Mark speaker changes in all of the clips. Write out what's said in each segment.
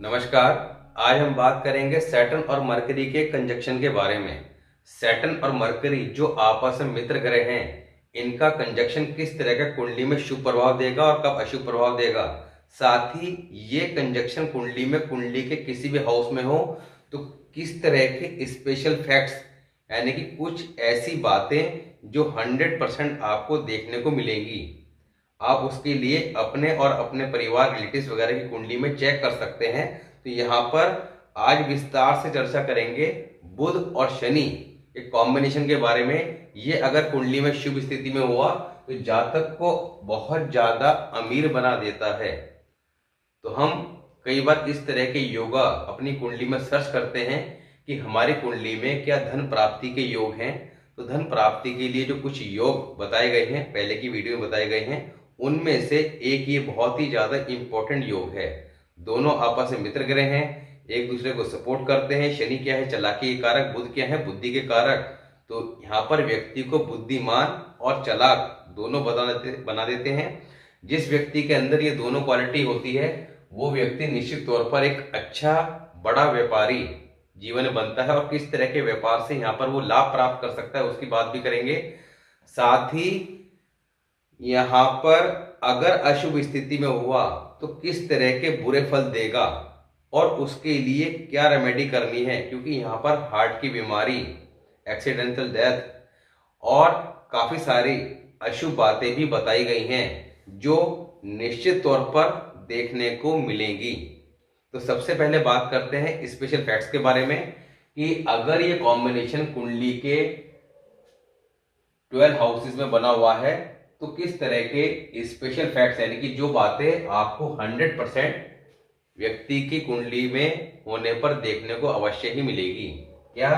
Speaker 1: नमस्कार। आज हम बात करेंगे सैटर्न और मरकरी के कंजक्शन के बारे में। सैटर्न और मरकरी जो आपस में मित्र ग्रह हैं, इनका कंजक्शन किस तरह का कुंडली में शुभ प्रभाव देगा और कब अशुभ प्रभाव देगा। साथ ही ये कंजक्शन कुंडली में कुंडली के किसी भी हाउस में हो तो किस तरह के स्पेशल फैक्ट्स यानी कि कुछ ऐसी बातें जो 100% आपको देखने को मिलेंगी। आप उसके लिए अपने और अपने परिवार रिलेटिव्स वगैरह की कुंडली में चेक कर सकते हैं। तो यहाँ पर आज विस्तार से चर्चा करेंगे बुध और शनि एक कॉम्बिनेशन के बारे में। ये अगर कुंडली में शुभ स्थिति में हुआ तो जातक को बहुत ज्यादा अमीर बना देता है। तो हम कई बार इस तरह के योगा अपनी कुंडली में सर्च करते हैं कि हमारी कुंडली में क्या धन प्राप्ति के योग हैं। तो धन प्राप्ति के लिए जो कुछ योग बताए गए हैं, पहले की वीडियो में बताए गए हैं, उनमें से एक ये बहुत ही ज्यादा इंपॉर्टेंट योग है। दोनों आपस में मित्र ग्रह हैं, एक दूसरे को सपोर्ट करते हैं। शनि क्या है? चालाकी के कारक। बुध क्या है? बुद्धि के कारक। तो यहाँ पर व्यक्ति को बुद्धिमान और चालाक दोनों बना देते हैं। जिस व्यक्ति के अंदर ये दोनों क्वालिटी होती है वो व्यक्ति निश्चित तौर पर एक अच्छा बड़ा व्यापारी जीवन में बनता है। और किस तरह के व्यापार से यहाँ पर वो लाभ प्राप्त कर सकता है उसकी बात भी करेंगे। साथ ही यहाँ पर अगर अशुभ स्थिति में हुआ तो किस तरह के बुरे फल देगा और उसके लिए क्या रेमेडी करनी है, क्योंकि यहाँ पर हार्ट की बीमारी, एक्सीडेंटल डेथ और काफी सारी अशुभ बातें भी बताई गई हैं जो निश्चित तौर पर देखने को मिलेंगी। तो सबसे पहले बात करते हैं स्पेशल फैक्ट्स के बारे में कि अगर ये कॉम्बिनेशन कुंडली के 12 हाउसेस में बना हुआ है तो किस तरह के स्पेशल फैक्ट्स यानी कि जो बातें आपको 100% व्यक्ति की कुंडली में होने पर देखने को अवश्य ही मिलेगी। क्या?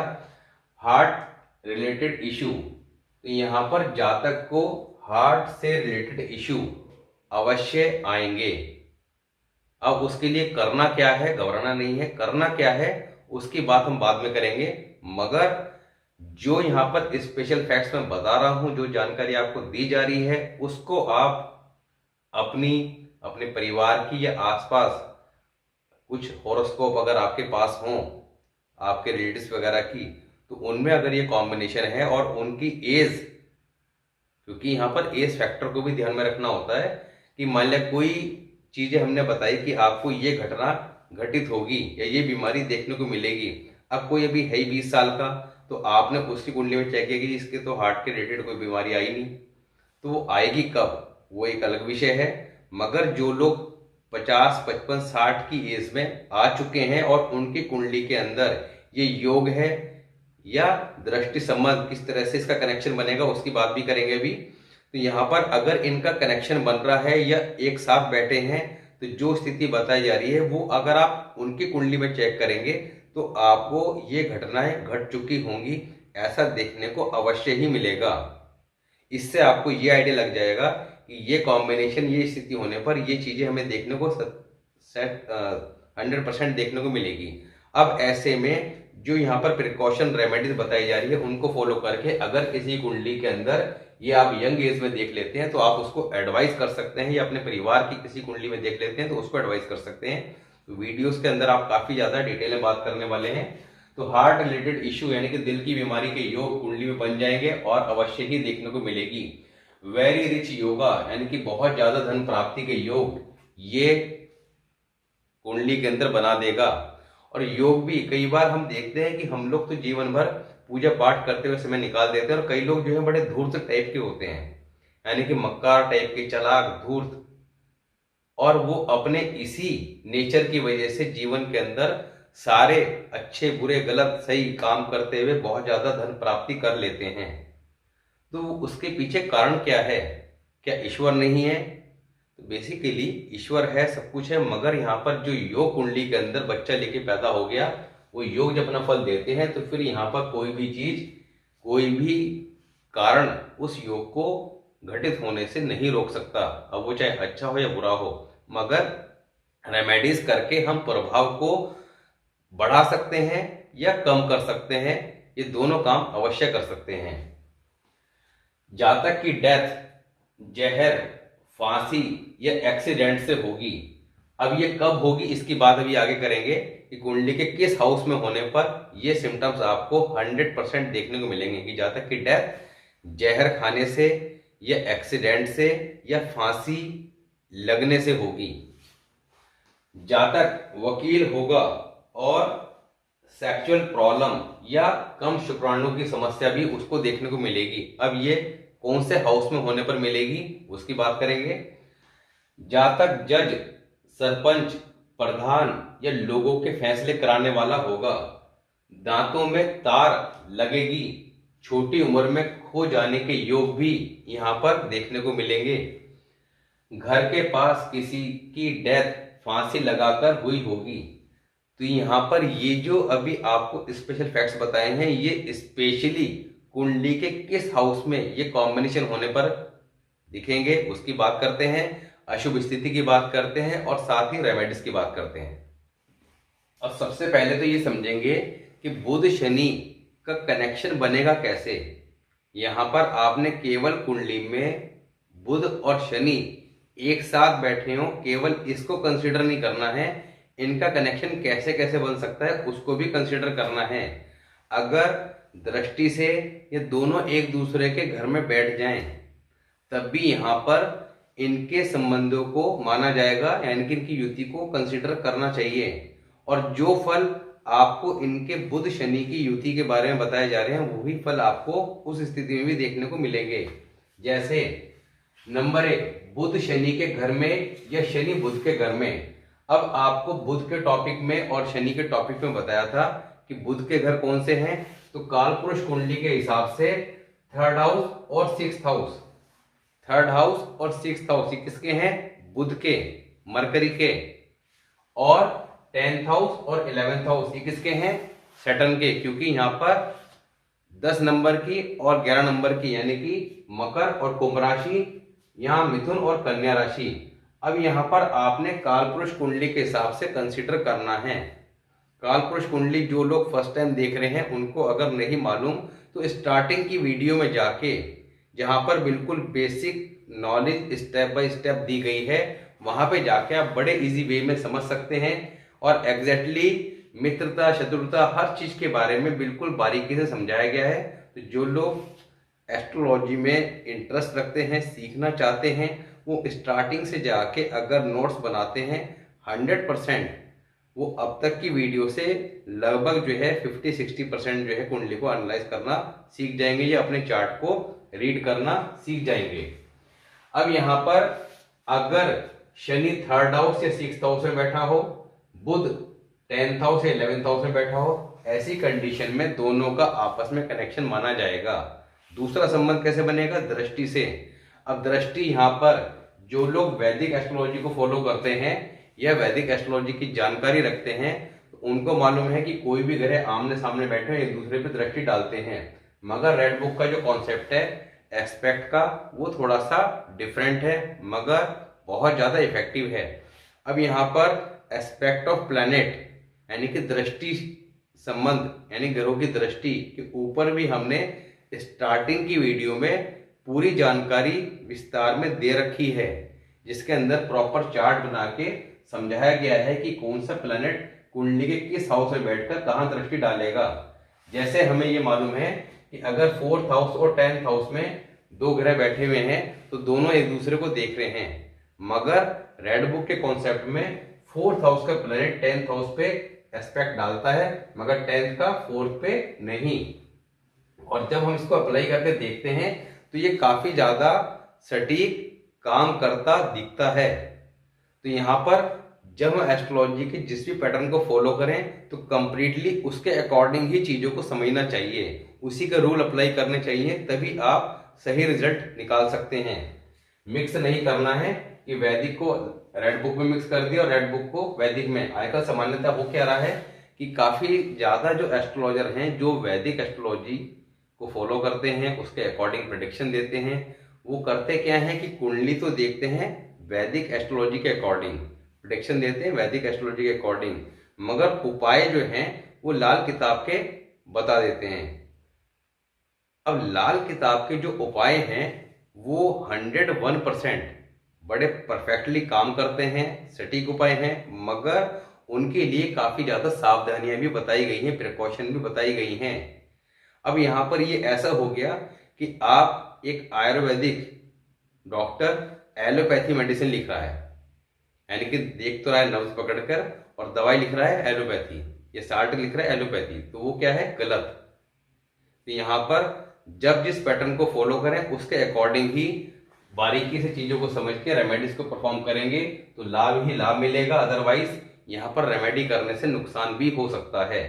Speaker 1: Heart related issue. तो यहाँ पर जातक को हार्ट से रिलेटेड इशू अवश्य आएंगे। अब उसके लिए करना क्या है, घबराना नहीं है। करना क्या है उसकी बात हम बाद में करेंगे, मगर जो यहाँ पर स्पेशल फैक्ट्स मैं बता रहा हूं, जो जानकारी आपको दी जा रही है, उसको आप अपने परिवार की या आसपास कुछ हॉरोस्कोप अगर आपके पास हो, आपके रिलेटिव्स वगैरह की, तो उनमें अगर ये कॉम्बिनेशन है और उनकी एज, क्योंकि यहाँ पर एज फैक्टर को भी ध्यान में रखना होता है कि मान लिया कोई चीजें हमने बताई कि आपको ये घटना घटित होगी या ये बीमारी देखने को मिलेगी। अब कोई अभी है 20 साल का, तो आपने उसकी कुंडली में चेक किया कि इसके तो हार्ट के रिलेटेड कोई बीमारी आई नहीं, तो वो आएगी कब वो एक अलग विषय है। मगर जो लोग 50, 55, 60 की एज में आ चुके हैं और उनकी कुंडली के अंदर ये योग है या दृष्टि संबंध, किस तरह से इसका कनेक्शन बनेगा उसकी बात भी करेंगे अभी। तो यहाँ पर अगर इनका कनेक्शन बन रहा है या एक साथ बैठे हैं तो जो स्थिति बताई जा रही है वो अगर आप उनकी कुंडली में चेक करेंगे तो आपको ये घटनाएं घट चुकी होंगी ऐसा देखने को अवश्य ही मिलेगा। इससे आपको ये आइडिया लग जाएगा कि ये कॉम्बिनेशन, ये स्थिति होने पर ये चीजें हमें देखने को 100% देखने को मिलेगी। अब ऐसे में जो यहाँ पर प्रिकॉशन रेमेडीज बताई जा रही है उनको फॉलो करके अगर किसी कुंडली के अंदर ये आप यंग एज में देख लेते हैं तो आप उसको एडवाइस कर सकते हैं, या अपने परिवार की किसी कुंडली में देख लेते हैं तो उसको एडवाइस कर सकते हैं। तो वीडियोस के अंदर आप काफी ज्यादा डिटेल में बात करने वाले हैं। तो हार्ट रिलेटेड इश्यू यानी कि दिल की बीमारी के योग कुंडली में बन जाएंगे और अवश्य ही देखने को मिलेगी। वेरी रिच योगा यानी कि बहुत ज्यादा धन प्राप्ति के योग ये कुंडली के अंदर बना देगा। और योग भी कई बार हम देखते हैं कि हम लोग तो जीवन भर पूजा पाठ करते हुए समय निकाल देते हैं और कई लोग जो है बड़े धूर्त टाइप के होते हैं, यानी कि मक्कार टाइप के, चालाक, धूर्त, और वो अपने इसी नेचर की वजह से जीवन के अंदर सारे अच्छे बुरे गलत सही काम करते हुए बहुत ज्यादा धन प्राप्ति कर लेते हैं। तो उसके पीछे कारण क्या है? क्या ईश्वर नहीं है? तो बेसिकली ईश्वर है, सब कुछ है, मगर यहाँ पर जो योग कुंडली के अंदर बच्चा लेके पैदा हो गया, वो योग जब अपना फल देते हैं तो फिर यहाँ पर कोई भी चीज, कोई भी कारण उस योग को घटित होने से नहीं रोक सकता। अब वो चाहे अच्छा हो या बुरा हो, मगर रेमेडीज करके हम प्रभाव को बढ़ा सकते हैं या कम कर सकते हैं। ये दोनों काम अवश्य कर सकते हैं। जातक की डेथ जहर, फांसी या एक्सीडेंट से होगी अब ये कब होगी इसकी बात अभी आगे करेंगे कि कुंडली के किस हाउस में होने पर ये सिम्टम्स आपको 100% देखने को मिलेंगे कि जहाँ तक कि डेथ जहर खाने से या एक्सीडेंट से या फांसी लगने से होगी। जहाँ तक वकील होगा और सेक्सुअल प्रॉब्लम या कम शुक्राणु की समस्या भी उसको देखने को मिलेगी। अब ये कौन से हाउस में होने पर मिलेगी उसकी बात करेंगे। जहाँ तक जज, सरपंच, प्रधान या लोगों के फैसले कराने वाला होगा, दांतों में तार लगेगी, छोटी उम्र में खो जाने के योग भी यहाँ पर देखने को मिलेंगे। घर के पास किसी की डेथ फांसी लगाकर हुई होगी। तो यहाँ पर ये जो अभी आपको स्पेशल फैक्ट्स बताए हैं ये स्पेशली कुंडली के किस हाउस में ये कॉम्बिनेशन होने पर दिखेंगे उसकी बात करते हैं, अशुभ स्थिति की बात करते हैं और साथ ही रेमेडीज की बात करते हैं। अब सबसे पहले तो ये समझेंगे कि बुध शनि का कनेक्शन बनेगा कैसे। यहाँ पर आपने केवल कुंडली में बुध और शनि एक साथ बैठे हो, केवल इसको कंसीडर नहीं करना है, इनका कनेक्शन कैसे कैसे बन सकता है उसको भी कंसीडर करना है। अगर दृष्टि से ये दोनों एक दूसरे के घर में बैठ जाएं तब भी यहाँ पर इनके संबंधों को माना जाएगा, यानी कि इनकी युति को कंसीडर करना चाहिए। और जो फल आपको इनके बुध शनि की युति के बारे में बताए जा रहे हैं वही फल आपको उस स्थिति में भी देखने को मिलेंगे। जैसे नंबर 1, बुध शनि के घर में या शनि बुध के घर में। अब आपको बुध के टॉपिक में और शनि के टॉपिक में बताया था कि बुध के घर कौन से हैं, तो कालपुरुष कुंडली के हिसाब से थर्ड हाउस और सिक्स्थ हाउस, थर्ड हाउस और सिक्स्थ हाउस ये किसके हैं, बुध के, मरकरी के। और 10th हाउस और 11th हाउस ये किसके हैं, सैटर्न के, क्योंकि यहाँ पर 10 नंबर की और 11 नंबर की यानी कि मकर और कुंभ राशि, यहाँ मिथुन और कन्या राशि। अब यहाँ पर आपने कालपुरुष कुंडली के हिसाब से कंसीडर करना है। कालपुरुष कुंडली जो लोग फर्स्ट टाइम देख रहे हैं उनको अगर नहीं मालूम तो स्टार्टिंग की वीडियो में जाके जहाँ पर बिल्कुल basic knowledge step by step दी गई है वहाँ पे जाके आप बड़े इजी वे में समझ सकते हैं और एग्जैक्टली मित्रता, शत्रुता, हर चीज के बारे में बिल्कुल बारीकी से समझाया गया है। तो जो लोग एस्ट्रोलॉजी में इंटरेस्ट रखते हैं, सीखना चाहते हैं, वो स्टार्टिंग से जाके अगर नोट्स बनाते हैं 100% वो अब तक की वीडियो से लगभग जो है 50-60% जो है कुंडली को एनालाइज करना सीख जाएंगे या अपने चार्ट को रीड करना सीख जाएंगे। अब यहाँ पर अगर शनि थर्ड हाउस या सिक्स्थ हाउस में बैठा हो, बुध 10th हाउस या 11th हाउस में बैठा हो, ऐसी कंडीशन में दोनों का आपस में कनेक्शन माना जाएगा। दूसरा संबंध कैसे बनेगा, दृष्टि से। अब दृष्टि यहाँ पर जो लोग वैदिक एस्ट्रोलॉजी को फॉलो करते हैं या वैदिक एस्ट्रोलॉजी की जानकारी रखते हैं तो उनको मालूम है कि कोई भी ग्रह आमने सामने बैठे एक दूसरे पे दृष्टि डालते हैं, मगर रेड बुक का जो कॉन्सेप्ट है एस्पेक्ट का वो थोड़ा सा डिफरेंट है मगर बहुत ज्यादा इफेक्टिव है। अब यहाँ पर एस्पेक्ट ऑफ प्लैनेट यानी कि दृष्टि संबंध यानी ग्रहों की दृष्टि के ऊपर भी हमने स्टार्टिंग की वीडियो में पूरी जानकारी विस्तार में दे रखी है, जिसके अंदर प्रॉपर चार्ट बना के समझाया गया है कि कौन सा प्लैनेट कुंडली के किस हाउस में बैठकर कहाँ दृष्टि डालेगा। जैसे हमें ये मालूम है कि अगर 4th हाउस और 10th हाउस में दो ग्रह बैठे हुए हैं तो दोनों एक दूसरे को देख रहे हैं, मगर रेड बुक के कॉन्सेप्ट में 4th हाउस का प्लैनेट 10th हाउस पे एस्पेक्ट डालता है मगर 10th का 4th पे नहीं। और जब हम इसको अप्लाई करके देखते हैं तो ये काफी ज्यादा सटीक काम करता दिखता है। तो यहाँ पर जब हम एस्ट्रोलॉजी के जिस भी पैटर्न को फॉलो करें तो कंप्लीटली उसके अकॉर्डिंग ही चीजों को समझना चाहिए, उसी का रूल अप्लाई करने चाहिए, तभी आप सही रिजल्ट निकाल सकते हैं। मिक्स नहीं करना है कि वैदिक को रेड बुक में मिक्स कर दिया और रेड बुक को वैदिक में। आजकल सामान्यतः हो क्या रहा है कि काफी ज्यादा जो एस्ट्रोलॉजर हैं जो वैदिक एस्ट्रोलॉजी को फॉलो करते हैं उसके अकॉर्डिंग प्रेडिक्शन देते हैं, वो करते क्या है कि कुंडली तो देखते हैं वैदिक एस्ट्रोलॉजी के अकॉर्डिंग, प्रेडिक्शन देते हैं वैदिक एस्ट्रोलॉजी के अकॉर्डिंग, मगर उपाय जो हैं वो लाल किताब के बता देते हैं। अब लाल किताब के जो उपाय हैं वो 101% बड़े परफेक्टली काम करते हैं, सटीक उपाय हैं, मगर उनके लिए काफ़ी ज़्यादा सावधानियां भी बताई गई हैं, प्रिकॉशन भी बताई गई हैं। अब यहाँ पर ये ऐसा हो गया कि आप एक आयुर्वेदिक डॉक्टर एलोपैथी मेडिसिन लिख रहा है, यानी कि देख तो रहा है नब्ज पकड़कर और दवाई लिख रहा है एलोपैथी, ये साल्ट लिख रहा है एलोपैथी, तो वो क्या है, गलत। तो यहाँ पर जब जिस पैटर्न को फॉलो करें उसके अकॉर्डिंग ही बारीकी से चीज़ों को समझ के रेमेडीज को परफॉर्म करेंगे तो लाभ ही लाभ मिलेगा, अदरवाइज यहाँ पर रेमेडी करने से नुकसान भी हो सकता है।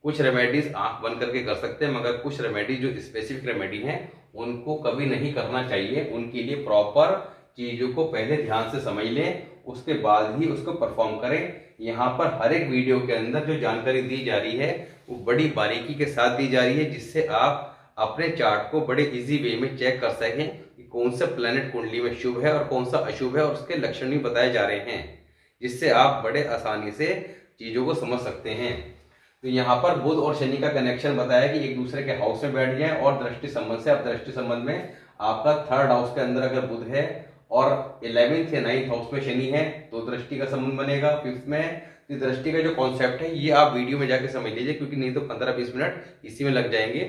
Speaker 1: कुछ रेमेडीज आंख बंद करके कर सकते हैं, मगर कुछ रेमेडी जो स्पेसिफिक रेमेडी हैं उनको कभी नहीं करना चाहिए। उनके लिए प्रॉपर चीज़ों को पहले ध्यान से समझ लें, उसके बाद ही उसको परफॉर्म करें। यहाँ पर हर एक वीडियो के अंदर जो जानकारी दी जा रही है वो बड़ी बारीकी के साथ दी जा रही है, जिससे आप अपने चार्ट को बड़े इजी वे में चेक कर सकें कि कौन सा प्लैनेट कुंडली में शुभ है और कौन सा अशुभ है, और उसके लक्षण भी बताए जा रहे हैं, जिससे आप बड़े आसानी से चीज़ों को समझ सकते हैं। तो यहाँ पर बुध और शनि का कनेक्शन बताया कि एक दूसरे के हाउस में बैठ जाएं, और दृष्टि संबंध से, अब दृष्टि संबंध में आपका 3rd हाउस के अंदर अगर बुध है और 11th या 9th हाउस में शनि है तो दृष्टि का संबंध बनेगा। 5th में तो दृष्टि का जो कॉन्सेप्ट है ये आप वीडियो में जाके समझ लीजिए, क्योंकि नहीं तो 15-20 मिनट इसी में लग जाएंगे।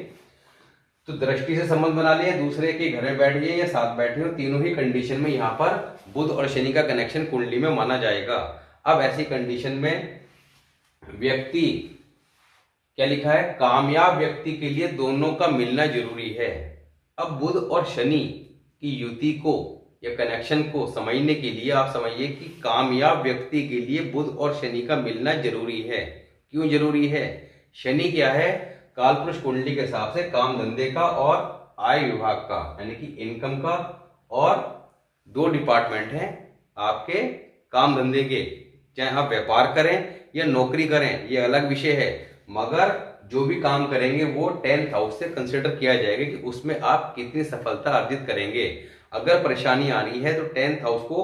Speaker 1: तो दृष्टि से संबंध बना लिया, दूसरे के घर में बैठिए या साथ बैठे हो, तीनों ही कंडीशन में यहाँ पर बुध और शनि का कनेक्शन कुंडली में माना जाएगा। अब ऐसी कंडीशन में व्यक्ति, क्या लिखा है, कामयाब व्यक्ति के लिए दोनों का मिलना जरूरी है। अब बुध और शनि की युति को या कनेक्शन को समझने के लिए आप समझिए कि कामयाब व्यक्ति के लिए बुध और शनि का मिलना जरूरी है। क्यों जरूरी है? शनि क्या है, कालपुरुष कुंडली के हिसाब से काम धंधे का और आय विभाग का, यानी कि इनकम का, और 2 डिपार्टमेंट हैं आपके काम धंधे के। चाहे आप व्यापार करें या नौकरी करें ये अलग विषय है, मगर जो भी काम करेंगे वो 10th हाउस से कंसिडर किया जाएगा कि उसमें आप कितनी सफलता अर्जित करेंगे। अगर परेशानी आ रही है तो 10th हाउस को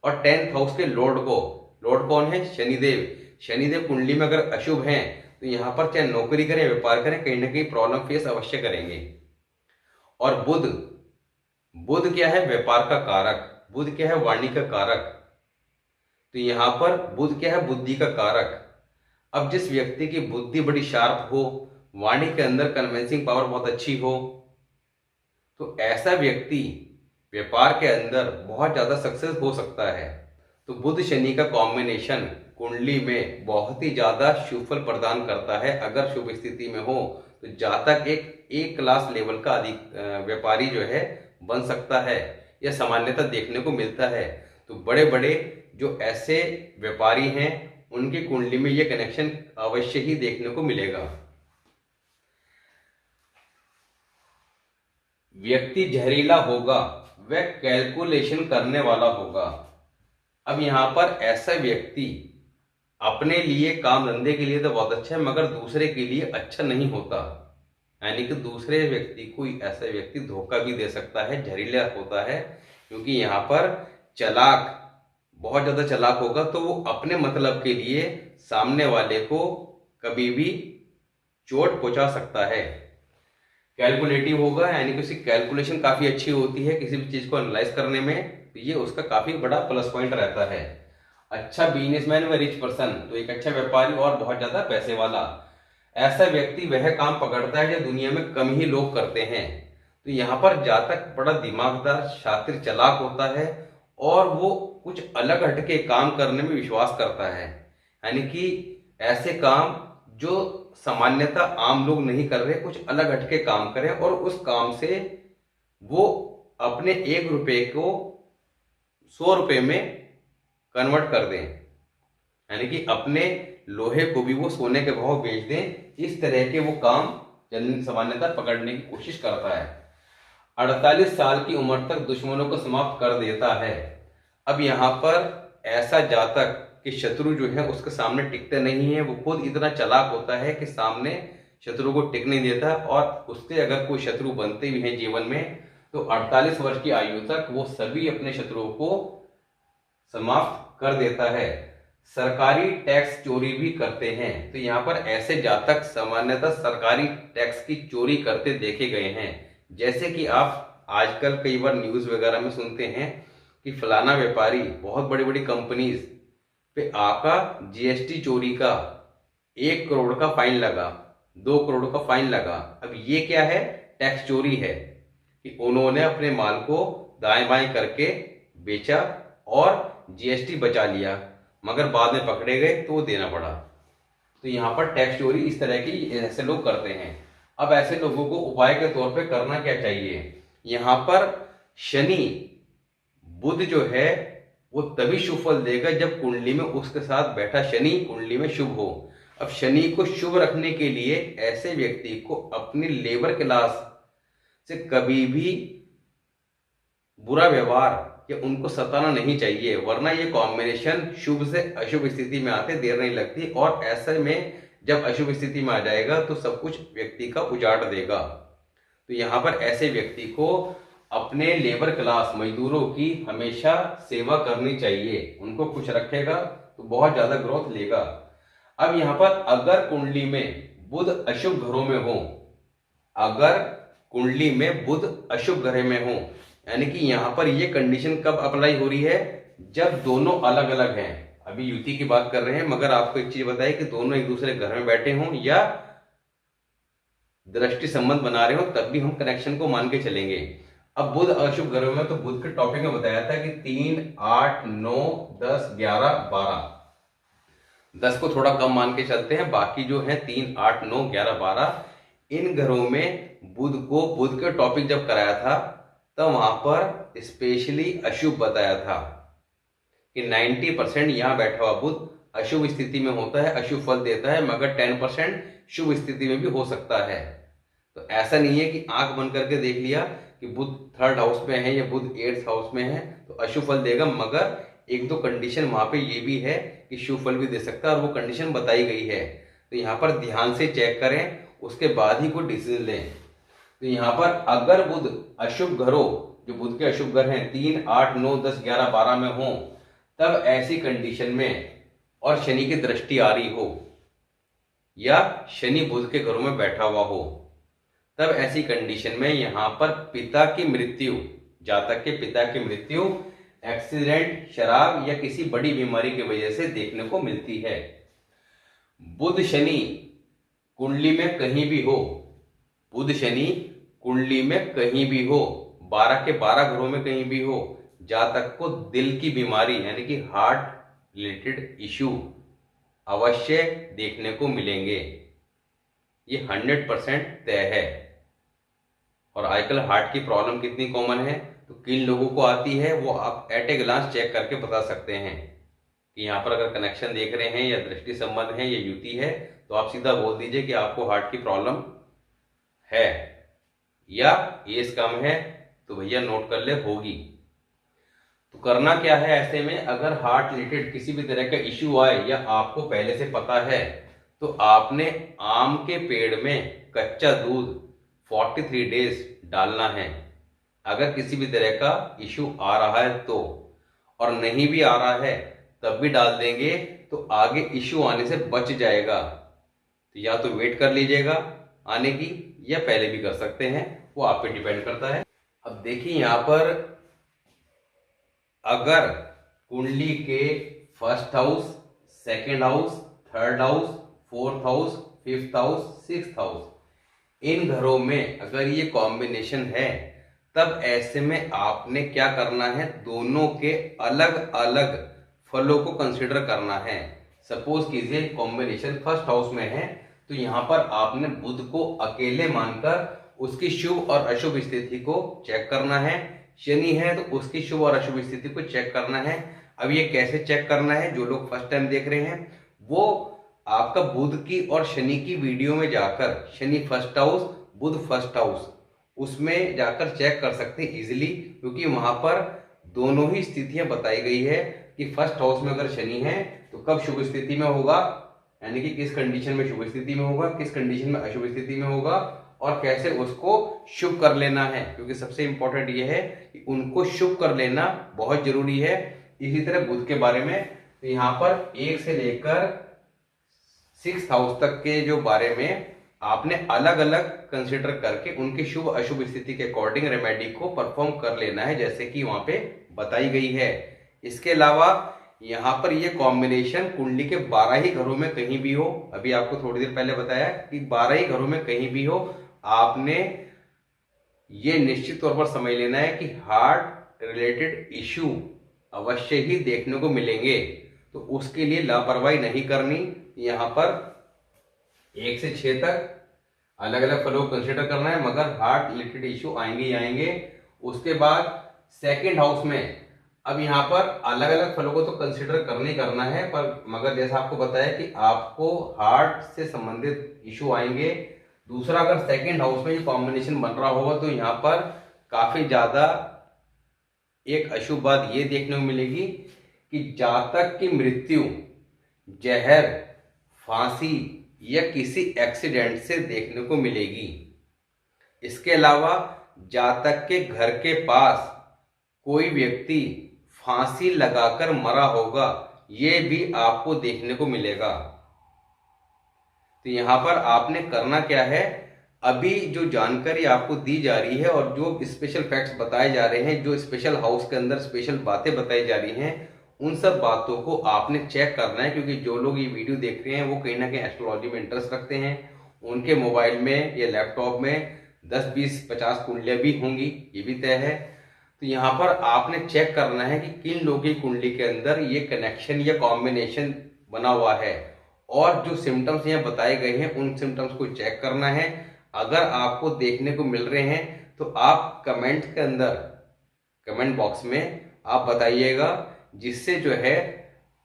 Speaker 1: और 10th हाउस के लॉर्ड को, लॉर्ड कौन है, शनिदेव, शनिदेव कुंडली में अगर अशुभ हैं तो यहाँ पर चाहे नौकरी करें व्यापार करें कहीं ना कहीं प्रॉब्लम फेस अवश्य करेंगे। और बुध, बुध क्या है, व्यापार का कारक, बुध क्या है, वाणी का कारक। तो यहाँ पर बुध क्या है, बुद्धि का कारक। अब जिस व्यक्ति की बुद्धि बड़ी शार्प हो, वाणी के अंदर कन्विंसिंग पावर बहुत अच्छी हो, तो ऐसा व्यक्ति व्यापार के अंदर बहुत ज्यादा सक्सेस हो सकता है। तो बुध शनि का कॉम्बिनेशन कुंडली में बहुत ही ज्यादा शुभ फल प्रदान करता है। अगर शुभ स्थिति में हो तो जातक एक क्लास लेवल का अधिक व्यापारी जो है बन सकता है, यह सामान्यतः देखने को मिलता है। तो बड़े बड़े जो ऐसे व्यापारी हैं उनकी कुंडली में यह कनेक्शन अवश्य ही देखने को मिलेगा। व्यक्ति जहरीला होगा, वह कैलकुलेशन करने वाला होगा। अब यहाँ पर ऐसा व्यक्ति अपने लिए काम धंधे के लिए तो बहुत अच्छा है, मगर दूसरे के लिए अच्छा नहीं होता, यानी कि दूसरे व्यक्ति को ऐसा व्यक्ति धोखा भी दे सकता है, जहरीला होता है। क्योंकि यहाँ पर चालाक, बहुत ज्यादा चालाक होगा तो वो अपने मतलब के लिए सामने वाले को कभी भी चोट पहुंचा सकता है। कैलकुलेटिव होगा, यानी कि उसकी कैलकुलेशन काफी अच्छी होती है किसी भी चीज को एनालाइज करने में, तो ये उसका काफी बड़ा प्लस पॉइंट रहता है। अच्छा बिजनेसमैन व रिच पर्सन, तो एक अच्छा व्यापारी और बहुत ज्यादा पैसे वाला, ऐसा व्यक्ति वह काम पकड़ता है जो दुनिया में कम ही लोग करते हैं। तो यहाँ पर जातक बड़ा दिमागदार, शातिर, चालाक होता है और वो कुछ अलग हटके काम करने में विश्वास करता है, यानी कि ऐसे काम जो सामान्यतः आम लोग नहीं कर रहे, कुछ अलग हटके काम करें और उस काम से वो अपने 1 रुपये को 100 रुपये में कन्वर्ट कर दें, यानी कि अपने लोहे को भी वो सोने के भाव बेच दें। इस तरह के वो काम सामान्यतः पकड़ने की कोशिश करता है। 48 साल की उम्र तक दुश्मनों को समाप्त कर देता है। अब यहाँ पर ऐसा जातक कि शत्रु जो है उसके सामने टिकते नहीं है, वो खुद इतना चालाक होता है कि सामने शत्रु को टिकने देता है, और उसके अगर कोई शत्रु बनते भी हैं जीवन में तो 48 वर्ष की आयु तक वो सभी अपने शत्रुओं को समाप्त कर देता है। सरकारी टैक्स चोरी भी करते हैं, तो यहाँ पर ऐसे जातक सामान्यतः सरकारी टैक्स की चोरी करते देखे गए हैं। जैसे कि आप आजकल कई बार न्यूज वगैरह में सुनते हैं कि फलाना व्यापारी बहुत बड़ी बड़ी कंपनीज पे आका जीएसटी चोरी का 1 करोड़ का फाइन लगा, 2 करोड़ का फाइन लगा। अब ये क्या है? टैक्स चोरी है कि उन्होंने अपने माल को दाएं बाएं करके बेचा और जीएसटी बचा लिया, मगर बाद में पकड़े गए तो वो देना पड़ा। तो यहाँ पर टैक्स चोरी इस तरह की ऐसे लोग करते हैं। अब ऐसे लोगों को उपाय के तौर पे करना क्या चाहिए? यहाँ पर शनि बुध जो है वो तभी शुभ फल देगा जब कुंडली में उसके साथ बैठा शनि कुंडली में शुभ हो। अब शनि को शुभ रखने के लिए ऐसे व्यक्ति को अपनी लेबर क्लास से कभी भी बुरा व्यवहार या उनको सताना नहीं चाहिए, वरना ये कॉम्बिनेशन शुभ से अशुभ स्थिति में आते देर नहीं लगती, और ऐसे में जब अशुभ स्थिति में आ जाएगा तो सब कुछ व्यक्ति का उजाड़ देगा। तो यहाँ पर ऐसे व्यक्ति को अपने लेबर क्लास मजदूरों की हमेशा सेवा करनी चाहिए, उनको खुश रखेगा तो बहुत ज्यादा ग्रोथ लेगा। अब यहाँ पर अगर कुंडली में बुध अशुभ घरों में हो, अगर कुंडली में बुध अशुभ घर में हो, यानी कि यहाँ पर ये कंडीशन कब अप्लाई हो रही है? जब दोनों अलग अलग हैं। अभी युति की बात कर रहे हैं, मगर आपको एक चीज बताइए कि दोनों एक दूसरे घर में बैठे हों या दृष्टि संबंध बना रहे हो, तब भी हम कनेक्शन को मान के चलेंगे। अब बुध अशुभ घरों में, तो बुध के टॉपिक में बताया था कि 3, 8, 9, 10, 11, 12, 10 को थोड़ा कम मान के चलते हैं, बाकी जो है 3, 8, 9, 11, 12 इन घरों में बुध को, बुध के टॉपिक जब कराया था तब वहां पर स्पेशली अशुभ बताया था कि 90% यहाँ बैठा हुआ बुध अशुभ स्थिति में होता है, अशुभ फल देता है, मगर 10% शुभ स्थिति में भी हो सकता है। तो ऐसा नहीं है कि आंख बंद करके देख लिया कि बुध 3rd हाउस में है या बुध 8th हाउस में है तो अशुभ फल देगा, मगर एक दो कंडीशन वहां पे ये भी है कि शुभ फल भी दे सकता है, और वो कंडीशन बताई गई है। तो यहाँ पर ध्यान से चेक करें, उसके बाद ही कोई डिसीजन लें। तो यहाँ पर अगर बुध अशुभ घरों, जो बुध के अशुभ घर हैं 3, 8, 9, 10, 11, 12 में हो, तब ऐसी कंडीशन में और शनि की दृष्टि आ रही हो या शनि बुध के घरों में बैठा हुआ हो, तब ऐसी कंडीशन में यहाँ पर पिता की मृत्यु, जातक के पिता की मृत्यु एक्सीडेंट, शराब या किसी बड़ी बीमारी की वजह से देखने को मिलती है। बुध शनि कुंडली में कहीं भी हो, बुध शनि कुंडली में कहीं भी हो, 12 के 12 घरों में कहीं भी हो, जातक को दिल की बीमारी यानी कि हार्ट रिलेटेड इश्यू अवश्य देखने को मिलेंगे। ये 100% तय है। और आजकल हार्ट की प्रॉब्लम कितनी कॉमन है, तो किन लोगों को आती है वो आप एट ए ग्लांस चेक करके बता सकते हैं कि यहाँ पर अगर कनेक्शन देख रहे हैं या दृष्टि संबंध है या युति है, तो आप सीधा बोल दीजिए कि आपको हार्ट की प्रॉब्लम है, या एज कम है तो भैया नोट कर ले होगी। तो करना क्या है ऐसे में? अगर हार्ट रिलेटेड किसी भी तरह का इश्यू आए या आपको पहले से पता है, तो आपने आम के पेड़ में कच्चा दूध 43 डेज डालना है। अगर किसी भी तरह का इश्यू आ रहा है तो, और नहीं भी आ रहा है तब भी डाल देंगे तो आगे इश्यू आने से बच जाएगा। तो या तो वेट कर लीजिएगा आने की, या पहले भी कर सकते हैं, वो आप पे डिपेंड करता है। अब देखिए यहाँ पर अगर कुंडली के 1st house, 2nd house, 3rd house, 4th house, 5th house, 6th house, इन घरों में अगर ये कॉम्बिनेशन है, तब ऐसे में आपने क्या करना है? दोनों के अलग अलग फलों को कंसिडर करना है। सपोज कीजिए कॉम्बिनेशन 1st हाउस में है, तो यहाँ पर आपने बुध को अकेले मानकर उसकी शुभ और अशुभ स्थिति को चेक करना है। शनि है तो उसकी शुभ और अशुभ स्थिति को चेक करना है। अब ये कैसे चेक करना है? जो लोग फर्स्ट टाइम देख रहे हैं वो आपका बुध की और शनि की वीडियो में जाकर, शनि 1st हाउस, बुध 1st हाउस, उसमें जाकर चेक कर सकते हैं इजिली, क्योंकि वहां पर दोनों ही स्थितियां बताई गई है कि 1st हाउस में अगर शनि है तो कब शुभ स्थिति में होगा, यानी कि किस कंडीशन में शुभ स्थिति में होगा, किस कंडीशन में अशुभ स्थिति में होगा, और कैसे उसको शुभ कर लेना है। क्योंकि सबसे इंपॉर्टेंट ये है कि उनको शुभ कर लेना बहुत जरूरी है। इसी तरह बुध के बारे में, तो यहाँ पर 1 से लेकर 6th हाउस तक के जो बारे में आपने अलग अलग कंसिडर करके उनकी शुभ अशुभ स्थिति के अकॉर्डिंग रेमेडी को परफॉर्म कर लेना है, जैसे कि वहां पे बताई गई है। इसके अलावा यहाँ पर ये कॉम्बिनेशन कुंडली के 12 ही घरों में कहीं भी हो, अभी आपको थोड़ी देर पहले बताया कि 12 ही घरों में कहीं भी हो, आपने ये निश्चित तौर पर समझ लेना है कि हार्ट रिलेटेड इश्यू अवश्य ही देखने को मिलेंगे। तो उसके लिए लापरवाही नहीं करनी। यहाँ पर 1 से 6 तक अलग अलग फलों को कंसिडर करना है, मगर हार्ट रिलेटेड इश्यू आएंगे ही आएंगे। उसके बाद सेकंड हाउस में अब यहाँ पर अलग अलग फलों को तो कंसिडर करना ही करना है, पर मगर जैसा आपको बताया कि आपको हार्ट से संबंधित इश्यू आएंगे। दूसरा, अगर सेकंड हाउस में ये कॉम्बिनेशन बन रहा होगा तो यहाँ पर काफी ज्यादा एक अशुभ बात ये देखने को मिलेगी कि जातक की मृत्यु जहर, फांसी या किसी एक्सीडेंट से देखने को मिलेगी। इसके अलावा जातक के घर के पास कोई व्यक्ति फांसी लगाकर मरा होगा, ये भी आपको देखने को मिलेगा। तो यहां पर आपने करना क्या है, अभी जो जानकारी आपको दी जा रही है और जो स्पेशल फैक्ट्स बताए जा रहे हैं, जो स्पेशल हाउस के अंदर स्पेशल बातें बताई जा रही हैं, उन सब बातों को आपने चेक करना है। क्योंकि जो लोग ये वीडियो देख रहे हैं वो कहीं ना कहीं एस्ट्रोलॉजी में इंटरेस्ट रखते हैं, उनके मोबाइल में या लैपटॉप में 10, 20, 50 कुंडलियां भी होंगी, ये भी तय है। तो यहाँ पर आपने चेक करना है कि किन लोगों की कुंडली के अंदर ये कनेक्शन या कॉम्बिनेशन बना हुआ है, और जो सिम्टम्स यहाँ बताए गए हैं उन सिम्टम्स को चेक करना है। अगर आपको देखने को मिल रहे हैं तो आप कमेंट के अंदर, कमेंट बॉक्स में आप बताइएगा, जिससे जो है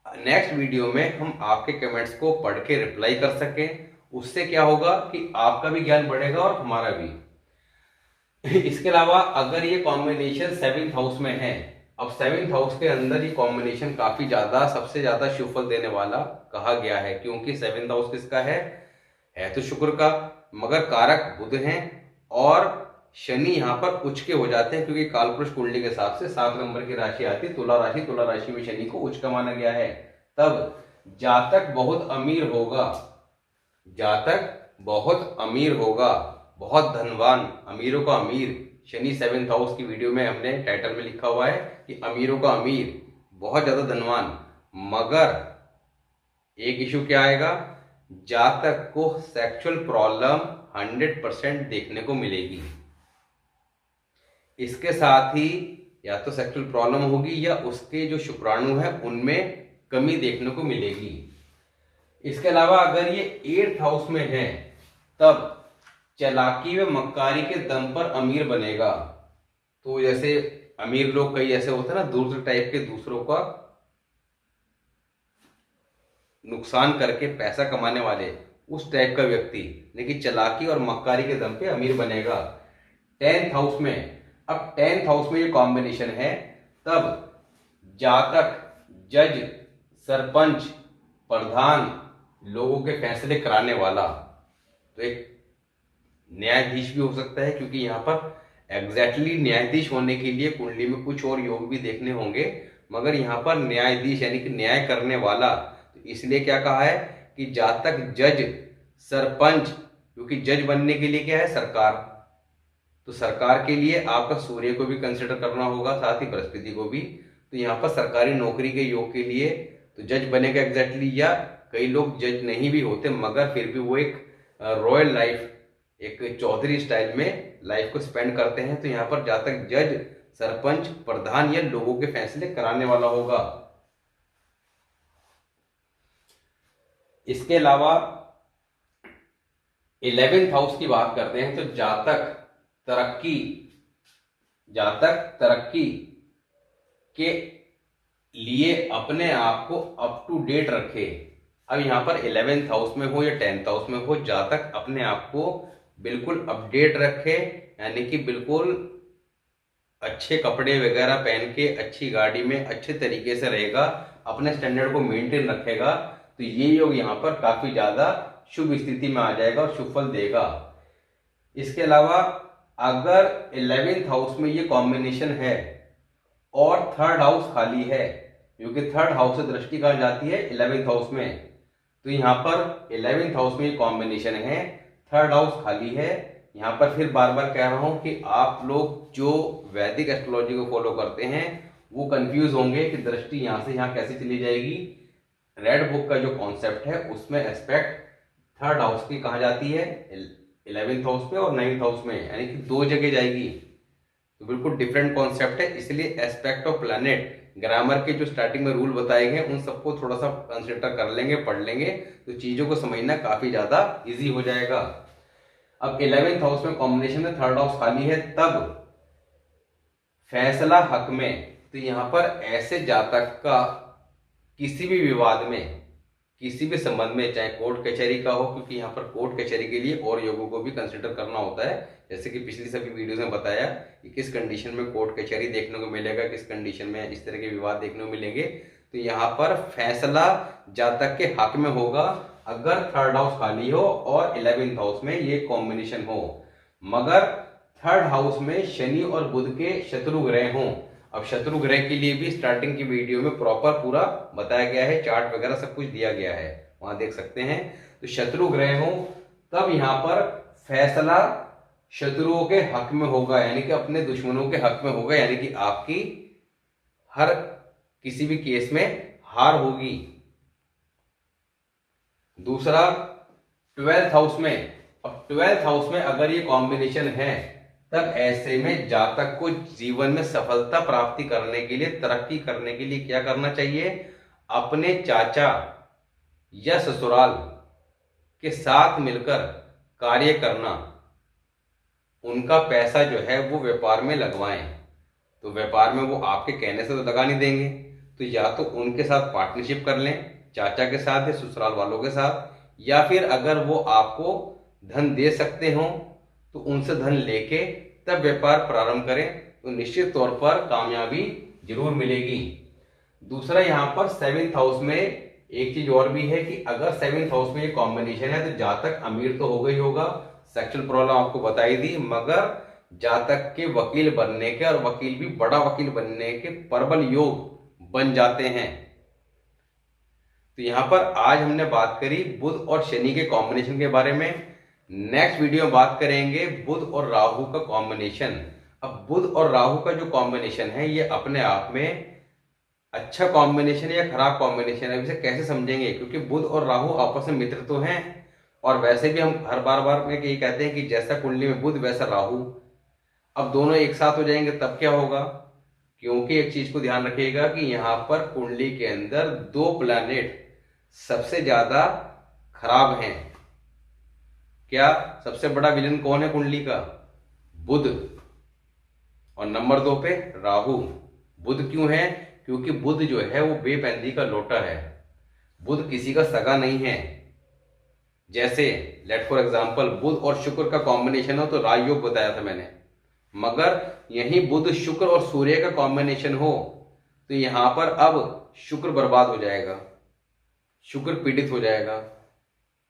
Speaker 1: नेक्स्ट वीडियो में हम आपके कमेंट्स को पढ़ के रिप्लाई कर सकें। उससे क्या होगा कि आपका भी ज्ञान बढ़ेगा और हमारा भी। इसके अलावा अगर ये कॉम्बिनेशन 7th हाउस में है, अब 7th हाउस के अंदर ये कॉम्बिनेशन काफी ज्यादा, सबसे ज्यादा शुभ फल देने वाला कहा गया है, क्योंकि 7th हाउस किसका है तो शुक्र का, मगर कारक बुध हैं और शनि यहाँ पर उच्च के हो जाते हैं, क्योंकि कालपुरुष कुंडली के हिसाब से 7 नंबर की राशि आती है तुला राशि। तुला राशि में शनि को उच्च का माना गया है। तब जातक बहुत अमीर होगा, जातक बहुत अमीर होगा, बहुत धनवान, अमीरों का अमीर। शनि 7th हाउस की वीडियो में हमने टाइटल में लिखा हुआ है कि अमीरों का अमीर, बहुत ज्यादा धनवान। मगर एक इशू क्या आएगा, जातक को सेक्सुअल प्रॉब्लम 100% देखने को मिलेगी। इसके साथ ही या तो सेक्सुअल प्रॉब्लम होगी या उसके जो शुक्राणु है उनमें कमी देखने को मिलेगी। इसके अलावा अगर ये 8th हाउस में है, तब चालाकी व मक्कारी के दम पर अमीर बनेगा। तो जैसे अमीर लोग कई ऐसे होते हैं ना, दूसरे टाइप के, दूसरों का नुकसान करके पैसा कमाने वाले, उस टाइप का व्यक्ति, लेकिन चालाकी और मक्कारी के दम पे अमीर बनेगा। 10th हाउस में, अब 10th हाउस में ये कॉम्बिनेशन है, तब जातक जज, सरपंच, प्रधान, लोगों के फैसले कराने वाला, तो एक न्यायाधीश भी हो सकता है, क्योंकि यहाँ पर एग्जैक्टली न्यायाधीश होने के लिए कुंडली में कुछ और योग भी देखने होंगे, मगर यहाँ पर न्यायाधीश यानी कि न्याय करने वाला। तो इसलिए क्या कहा है कि जातक जज, सरपंच, क्योंकि जज बनने के लिए क्या है, सरकार, तो सरकार के लिए आपका सूर्य को भी कंसिडर करना होगा, साथ ही बृहस्पति को भी। तो यहाँ पर सरकारी नौकरी के योग के लिए तो जज बनेगा एग्जैक्टली, या कई लोग जज नहीं भी होते मगर फिर भी वो एक रॉयल लाइफ, एक चौधरी स्टाइल में लाइफ को स्पेंड करते हैं। तो यहाँ पर जातक जज, सरपंच, प्रधान या लोगों के फैसले कराने वाला होगा। इसके अलावा 11th हाउस की बात करते हैं, तो जातक तरक्की के लिए अपने आप को अप टू डेट रखे। अब यहाँ पर 11th हाउस में हो या 10th हाउस में हो, जातक अपने आप को बिल्कुल अपडेट रखे, यानी कि बिल्कुल अच्छे कपड़े वगैरह पहन के अच्छी गाड़ी में अच्छे तरीके से रहेगा, अपने स्टैंडर्ड को मेंटेन रखेगा। तो ये योग यहाँ पर काफी ज्यादा शुभ स्थिति में आ जाएगा और शुभ फल देगा। इसके अलावा अगर 11th हाउस में ये कॉम्बिनेशन है और 3rd हाउस खाली है, क्योंकि 3rd हाउस से दृष्टि कहाँ जाती है, 11th हाउस में, तो यहाँ पर 11th हाउस में ये कॉम्बिनेशन है, 3rd हाउस खाली है। यहाँ पर फिर बार बार कह रहा हूं कि आप लोग जो वैदिक एस्ट्रोलॉजी को फॉलो करते हैं वो कंफ्यूज होंगे कि दृष्टि यहाँ से यहाँ कैसे चली जाएगी। रेड बुक का जो कॉन्सेप्ट है उसमें एस्पेक्ट थर्ड हाउस की कहाँ जाती है, 11th हाउस में और 9th हाउस में, यानी कि दो जगह जाएगी। तो बिल्कुल डिफरेंट कॉन्सेप्ट है, इसलिए एस्पेक्ट ऑफ प्लैनेट ग्रामर के जो स्टार्टिंग में रूल बताए गए उन सबको थोड़ा सा कंसिडर कर लेंगे, पढ़ लेंगे, तो चीजों को समझना काफी ज्यादा इजी हो जाएगा। अब 11th हाउस में कॉम्बिनेशन में थर्ड हाउस खाली है, तब फैसला हक में, तो यहां पर ऐसे जातक का किसी भी विवाद में, किसी भी संबंध में, चाहे कोर्ट कचहरी का हो, क्योंकि यहाँ पर कोर्ट कचहरी के लिए और योगों को भी कंसिडर करना होता है, जैसे कि पिछली सभी वीडियोस में बताया कि किस कंडीशन में कोर्ट कचहरी देखने को मिलेगा, किस कंडीशन में इस तरह के विवाद देखने को मिलेंगे। तो यहाँ पर फैसला जातक के हक में होगा अगर थर्ड हाउस खाली हो और 11th हाउस में ये कॉम्बिनेशन हो। मगर थर्ड हाउस में शनि और बुध के शत्रु ग्रह हों, अब शत्रु ग्रह के लिए भी स्टार्टिंग की वीडियो में प्रॉपर पूरा बताया गया है, चार्ट वगैरह सब कुछ दिया गया है, वहां देख सकते हैं। तो शत्रु ग्रह हो तब यहां पर फैसला शत्रुओं के हक में होगा, यानी कि अपने दुश्मनों के हक में होगा, यानी कि आपकी हर किसी भी केस में हार होगी। दूसरा 12th हाउस में, अब 12th हाउस में अगर ये कॉम्बिनेशन है तब ऐसे में जातक को जीवन में सफलता प्राप्ति करने के लिए, तरक्की करने के लिए क्या करना चाहिए, अपने चाचा या ससुराल के साथ मिलकर कार्य करना, उनका पैसा जो है वो व्यापार में लगवाएं। तो व्यापार में वो आपके कहने से तो लगा नहीं देंगे, तो या तो उनके साथ पार्टनरशिप कर लें, चाचा के साथ या ससुराल वालों के साथ, या फिर अगर वो आपको धन दे सकते हो तो उनसे धन लेके तब व्यापार प्रारंभ करें, तो निश्चित तौर पर कामयाबी जरूर मिलेगी। दूसरा यहाँ पर 7th हाउस में एक चीज और भी है कि अगर 7th हाउस में ये कॉम्बिनेशन है तो जातक अमीर तो होगा ही होगा, सेक्सुअल प्रॉब्लम आपको बताई दी, मगर जातक के वकील बनने के, और वकील भी बड़ा वकील बनने के प्रबल योग बन जाते हैं। तो यहां पर आज हमने बात करी बुध और शनि के कॉम्बिनेशन के बारे में। नेक्स्ट वीडियो में बात करेंगे बुध और राहु का कॉम्बिनेशन। अब बुध और राहु का जो कॉम्बिनेशन है ये अपने आप में अच्छा कॉम्बिनेशन है या खराब कॉम्बिनेशन है, इसे कैसे समझेंगे, क्योंकि बुध और राहु आपस में मित्र तो हैं, और वैसे भी हम हर बार में यही कहते हैं कि जैसा कुंडली में बुध वैसा राहु। अब दोनों एक साथ हो जाएंगे तब क्या होगा, क्योंकि एक चीज को ध्यान रखिएगा कि यहां पर कुंडली के अंदर दो प्लैनेट सबसे ज्यादा खराब हैं। क्या सबसे बड़ा विलन कौन है कुंडली का, बुध, और नंबर 2 पे राहु। बुध क्यों है, क्योंकि बुध जो है वो बेपैंदी का लोटा है, बुध किसी का सगा नहीं है। जैसे लेट फॉर एग्जांपल बुध और शुक्र का कॉम्बिनेशन हो तो राजयोग बताया था मैंने, मगर यही बुध शुक्र और सूर्य का कॉम्बिनेशन हो तो यहां पर अब शुक्र बर्बाद हो जाएगा, शुक्र पीड़ित हो जाएगा।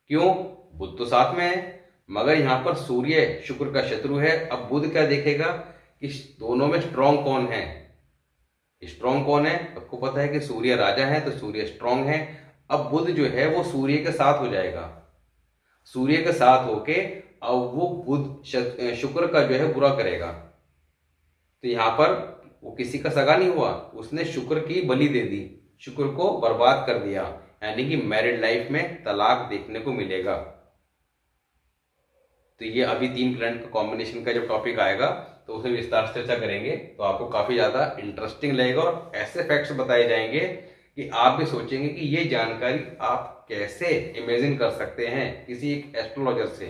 Speaker 1: क्यों, बुध तो साथ में है, मगर यहां पर सूर्य शुक्र का शत्रु है। अब बुध क्या देखेगा कि दोनों में स्ट्रॉन्ग कौन है, स्ट्रॉन्ग कौन है, आपको पता है कि सूर्य राजा है तो सूर्य स्ट्रॉन्ग है। अब बुध जो है वो सूर्य के साथ हो जाएगा, सूर्य के साथ होके अब वो बुध शुक्र का जो है बुरा करेगा। तो यहां पर वो किसी का सगा नहीं हुआ, उसने शुक्र की बलि दे दी, शुक्र को बर्बाद कर दिया, यानी कि मैरिड लाइफ में तलाक देखने को मिलेगा। तो ये अभी 3 प्लैनेट का कॉम्बिनेशन का जब टॉपिक आएगा तो उसे विस्तार से चर्चा करेंगे, तो आपको काफी ज्यादा इंटरेस्टिंग लगेगा और ऐसे फैक्ट्स बताए जाएंगे कि आप भी सोचेंगे कि ये जानकारी आप कैसे इमेजिन कर सकते हैं किसी एक एस्ट्रोलॉजर से।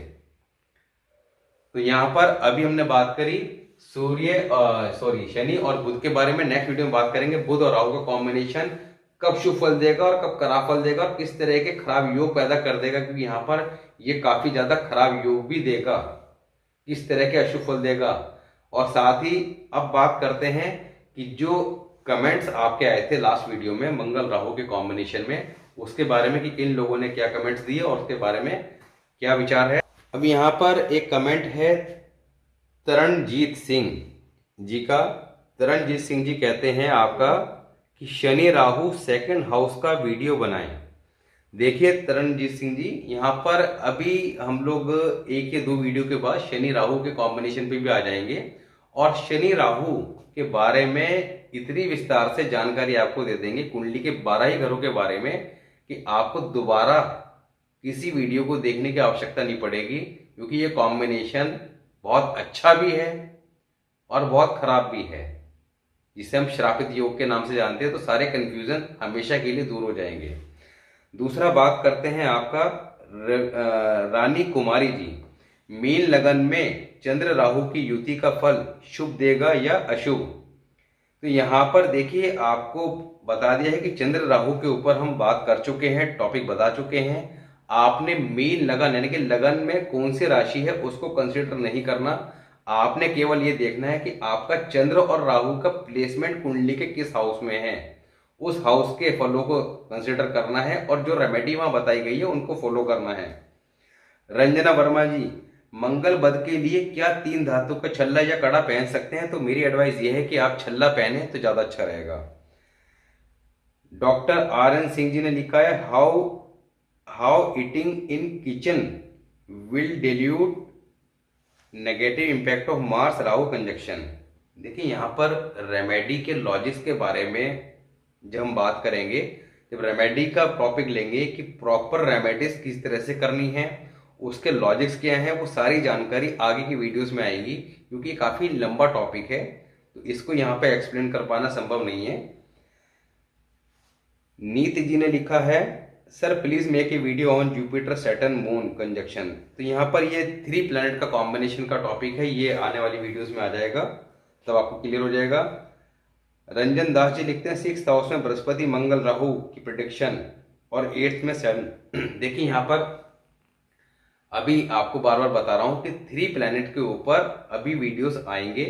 Speaker 1: तो यहां पर अभी हमने बात करी शनि और बुध के बारे में। नेक्स्ट वीडियो में बात करेंगे बुध और राहु का कॉम्बिनेशन कब शुभ फल देगा और कब खराब फल देगा और किस तरह के खराब योग पैदा कर देगा, क्योंकि यहाँ पर ये काफी ज्यादा खराब योग भी देगा, किस तरह के अशुभ फल देगा। और साथ ही अब बात करते हैं कि जो कमेंट्स आपके आए थे लास्ट वीडियो में मंगल राहु के कॉम्बिनेशन में, उसके बारे में कि किन लोगों ने क्या कमेंट्स दिए और उसके बारे में क्या विचार है। अब यहाँ पर एक कमेंट है तरणजीत सिंह जी का। तरणजीत सिंह जी कहते हैं आपका कि शनि राहु 2nd हाउस का वीडियो बनाएं। देखिए तरणजीत सिंह जी, यहाँ पर अभी हम लोग 1 या 2 वीडियो के बाद शनि राहु के कॉम्बिनेशन पे भी आ जाएंगे और शनि राहु के बारे में इतनी विस्तार से जानकारी आपको दे देंगे कुंडली के 12 ही घरों के बारे में कि आपको दोबारा किसी वीडियो को देखने की आवश्यकता नहीं पड़ेगी, क्योंकि ये कॉम्बिनेशन बहुत अच्छा भी है और बहुत खराब भी है, जिसे हम श्रापित योग के नाम से जानते हैं। तो सारे कंफ्यूजन हमेशा के लिए दूर हो जाएंगे। दूसरा बात करते हैं आपका रानी कुमारी जी, मीन लगन में चंद्र राहु की युति का फल शुभ देगा या अशुभ। तो यहाँ पर देखिए, आपको बता दिया है कि चंद्र राहु के ऊपर हम बात कर चुके हैं, टॉपिक बता चुके हैं। आपने मीन लगन यानी कि लगन में कौन सी राशि है उसको कंसिडर नहीं करना। आपने केवल ये देखना है कि आपका चंद्र और राहु का प्लेसमेंट कुंडली के किस हाउस में है, उस हाउस के फलों को कंसिडर करना है और जो रेमेडी वहां बताई गई है उनको फॉलो करना है। रंजना वर्मा जी, मंगल बद के लिए क्या 3 धातु का छल्ला या कड़ा पहन सकते हैं? तो मेरी एडवाइस ये है कि आप छल्ला पहने तो ज्यादा अच्छा रहेगा। डॉक्टर RN सिंह जी ने लिखा है, how eating in kitchen will dilute negative impact of Mars Rahu conjunction. देखिए, यहाँ पर रेमेडी के लॉजिक्स के बारे में जब हम बात करेंगे, जब रेमेडी का टॉपिक लेंगे कि प्रॉपर रेमेडीज किस तरह से करनी है, उसके लॉजिक्स क्या है, वो सारी जानकारी आगे की वीडियोस में आएगी, क्योंकि ये काफी लंबा टॉपिक है तो इसको यहाँ पे एक्सप्लेन कर पाना संभव नहीं है। नीति जी ने लिखा है, sir please make a video on Jupiter Saturn moon conjunction. तो यहाँ पर ये 3 प्लैनेट का कॉम्बिनेशन का टॉपिक है, ये आने वाली वीडियोस में आ जाएगा, तब आपको क्लियर हो जाएगा। रंजन दास जी लिखते हैं 6th हाउस में बृहस्पति मंगल राहु की प्रेडिक्शन और 8th में 7। देखिए, यहाँ पर अभी आपको बार बार बता रहा हूं कि 3 प्लैनेट के ऊपर अभी वीडियोस आएंगे।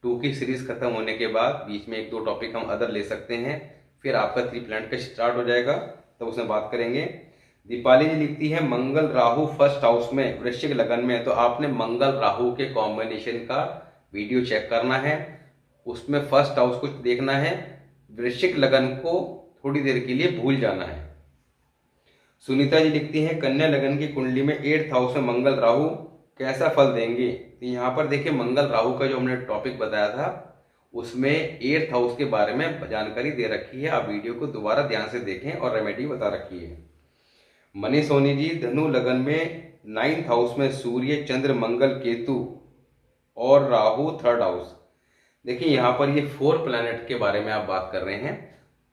Speaker 1: 2 की सीरीज खत्म होने के बाद बीच में 1-2 टॉपिक हम अदर ले सकते हैं, फिर आपका 3 प्लैनेट का स्टार्ट हो जाएगा, तब उसमें बात करेंगे। दीपाली जी लिखती है, मंगल राहु 1st हाउस में वृश्चिक लगन में। तो आपने मंगल राहु के कॉम्बिनेशन का वीडियो चेक करना है, उसमें 1st हाउस कुछ देखना है, वृश्चिक लगन को थोड़ी देर के लिए भूल जाना है। सुनीता जी लिखती हैं, कन्या लगन की कुंडली में 8th हाउस में मंगल राहु कैसा फल देंगे? तो यहाँ पर देखिए, मंगल राहु का जो हमने टॉपिक बताया था उसमें 8th हाउस के बारे में जानकारी दे रखी है, आप वीडियो को दोबारा ध्यान से देखें और रेमेडी बता रखी है। मनीष सोनी जी, धनु लगन में 9th हाउस में सूर्य चंद्र मंगल केतु और राहु 3rd हाउस। देखिए, यहाँ पर ये 4 प्लैनेट के बारे में आप बात कर रहे हैं,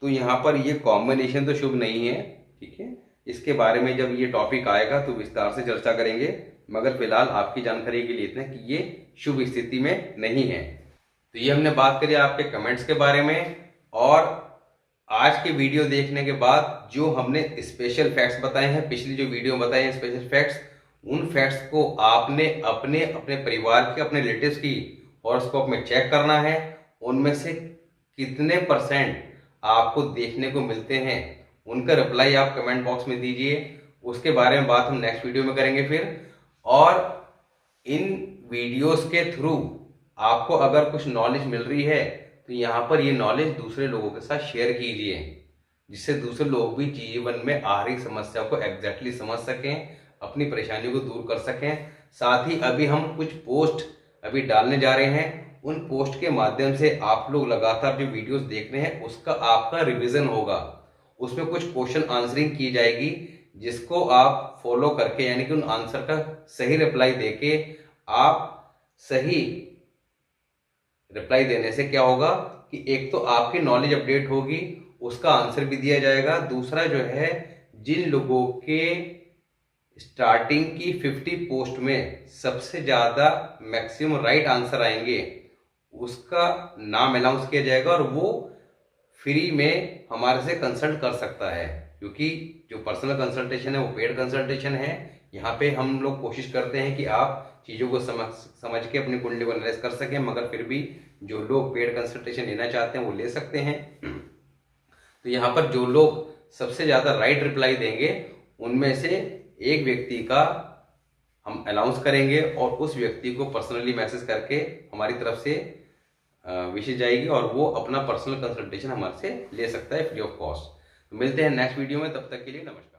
Speaker 1: तो यहाँ पर ये कॉम्बिनेशन तो शुभ नहीं है, ठीक है। इसके बारे में जब ये टॉपिक आएगा तो विस्तार से चर्चा करेंगे, मगर फिलहाल आपकी जानकारी के लिए इतना कि ये शुभ स्थिति में नहीं है। तो ये हमने बात करी आपके कमेंट्स के बारे में, और आज के वीडियो देखने के बाद जो हमने स्पेशल फैक्ट्स बताए हैं, पिछली जो वीडियो बताए हैं स्पेशल फैक्ट्स, उन फैक्ट्स को आपने अपने अपने परिवार के, अपने रिलेटिव्स की हॉरोस्कोप में चेक करना है। उनमें से कितने % आपको देखने को मिलते हैं, उनका रिप्लाई आप कमेंट बॉक्स में दीजिए। उसके बारे में बात हम नेक्स्ट वीडियो में करेंगे फिर। और इन वीडियोस के थ्रू आपको अगर कुछ नॉलेज मिल रही है तो यहाँ पर ये नॉलेज दूसरे लोगों के साथ शेयर कीजिए, जिससे दूसरे लोग भी जीवन में आ रही समस्या को एग्जैक्टली समझ सकें, अपनी परेशानियों को दूर कर सकें। साथ ही अभी हम कुछ पोस्ट अभी डालने जा रहे हैं, उन पोस्ट के माध्यम से आप लोग लगातार जो वीडियोस देख रहे हैं उसका आपका रिवीजन होगा। उसमें कुछ क्वेश्चन आंसरिंग की जाएगी, जिसको आप फॉलो करके, यानी कि उन आंसर का सही रिप्लाई देके, आप सही रिप्लाई देने से क्या होगा कि एक तो आपकी नॉलेज अपडेट होगी, उसका आंसर भी दिया जाएगा। दूसरा जो है, जिन लोगों के स्टार्टिंग की 50 पोस्ट में सबसे ज्यादा मैक्सिमम राइट आंसर आएंगे, उसका नाम अनाउंस किया जाएगा और वो फ्री में हमारे से कंसल्ट कर सकता है, क्योंकि जो पर्सनल कंसल्टेशन है वो पेड कंसल्टेशन है। यहाँ पे हम लोग कोशिश करते हैं कि आप चीज़ों को समझ के अपनी कुंडली को एनालाइज कर सकें, मगर फिर भी जो लोग पेड कंसल्टेशन लेना चाहते हैं वो ले सकते हैं। तो यहाँ पर जो लोग सबसे ज़्यादा राइट रिप्लाई देंगे, उनमें से एक व्यक्ति का हम अनाउंस करेंगे और उस व्यक्ति को पर्सनली मैसेज करके हमारी तरफ से विशेष जाएगी और वो अपना पर्सनल कंसल्टेशन हमारे से ले सकता है फ्री ऑफ कॉस्ट। तो मिलते हैं नेक्स्ट वीडियो में, तब तक के लिए नमस्कार।